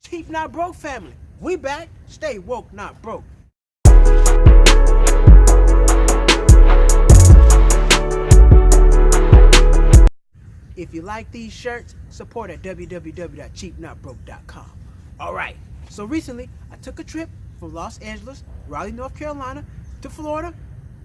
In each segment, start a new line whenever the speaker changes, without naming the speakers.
Cheap Not Broke family. We back. Stay woke, not broke. If you like these shirts, support at www.cheapnotbroke.com. Alright, so recently I took a trip from Los Angeles, Raleigh, North Carolina, to Florida,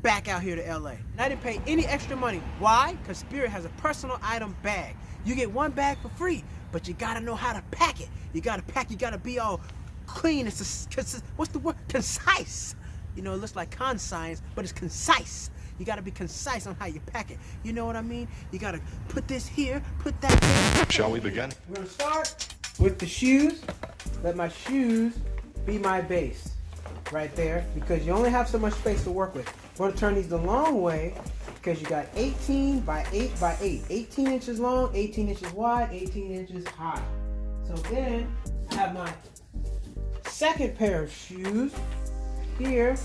back out here to LA. And I didn't pay any extra money. Why? Because Spirit has a personal item bag. You get one bag for free, but you gotta know how to pack it. You gotta be all clean. What's the word? Concise. You know, it looks like conscience, but it's concise. You gotta be concise on how you pack it. You know what I mean? You gotta put this here, put that there.
Shall we begin?
We're gonna start with the shoes. Let my shoes be my base right there, because you only have so much space to work with. We're gonna turn these the long way because you got 18 by 8 by 8. 18 inches long, 18 inches wide, 18 inches high. So then I have my second pair of shoes here.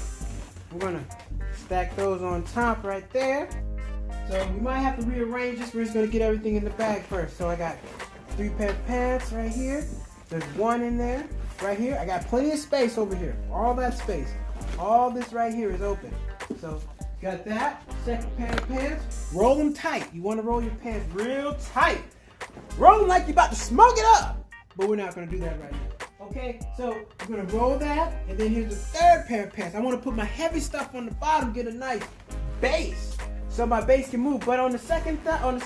We're gonna stack those on top right there. So we might have to rearrange this. We're just gonna get everything in the bag first. So I got 3 pair of pants right here. There's one in there, right here. I got plenty of space over here. All that space. All this right here is open. So got that. Second pair of pants. Roll them tight. You wanna roll your pants real tight. Roll them like you're about to smoke it up. But we're not gonna do that right now. Okay, so we're gonna roll that, and then here's the third pair of pants. I wanna put my heavy stuff on the bottom, get a nice base, so my base can move. But on the second thought, I'm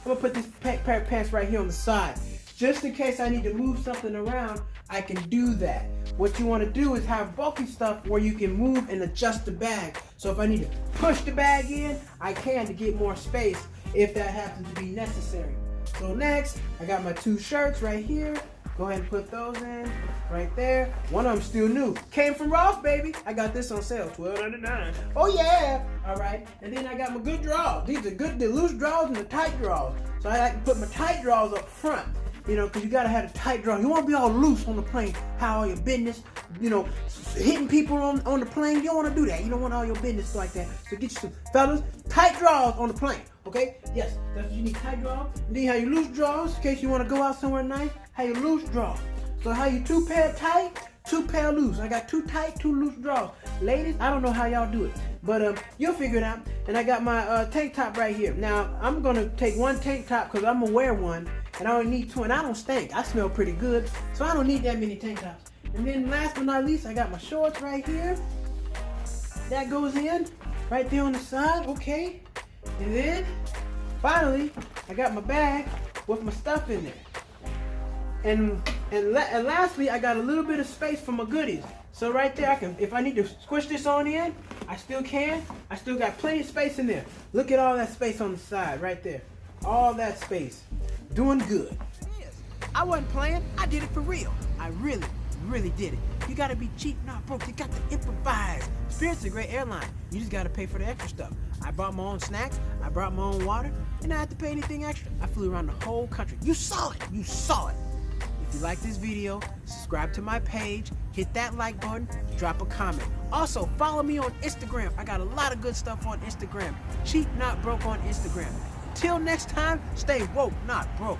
gonna put this pair of pants right here on the side. Just in case I need to move something around, I can do that. What you wanna do is have bulky stuff where you can move and adjust the bag. So if I need to push the bag in, I can to get more space if that happens to be necessary. So next, I got my 2 shirts right here. Go ahead and put those in right there. One of them still new. Came from Ross, baby. I got this on sale, $12.99. Oh yeah! All right. And then I got my good drawers. These are good, the loose drawers and the tight drawers. So I like to put my tight drawers up front. You know, because you gotta have a tight drawer. You wanna be all loose on the plane. How all your business, you know, hitting people on the plane. You don't wanna do that. You don't want all your business like that. So get you some, fellas, tight drawers on the plane. Okay? Yes, that's what you need, tight drawers. And then you have your loose drawers in case you wanna go out somewhere nice. Have your loose drawers. So how you 2 pair tight, 2 pair loose. I got 2 tight, 2 loose drawers. Ladies, I don't know how y'all do it, but you'll figure it out. And I got my tank top right here. Now I'm gonna take 1 tank top because I'm gonna wear one, and I only need 2. And I don't stink. I smell pretty good, so I don't need that many tank tops. And then last but not least, I got my shorts right here. That goes in right there on the side. Okay. And then finally, I got my bag with my stuff in there. And lastly, I got a little bit of space for my goodies. So right there, I can, if I need to squish this on in, I still can. I still got plenty of space in there. Look at all that space on the side right there. All that space. Doing good. I wasn't playing. I did it for real. I really did it. You gotta be cheap, not broke. You got to improvise. Spirit's a great airline. You just gotta pay for the extra stuff. I brought my own snacks. I brought my own water. And I had to pay anything extra. I flew around the whole country. You saw it. You saw it. If you like this video, subscribe to my page, hit that like button, drop a comment. Also, follow me on Instagram. I got a lot of good stuff on Instagram. Cheap Not Broke on Instagram. Till next time, stay woke, not broke.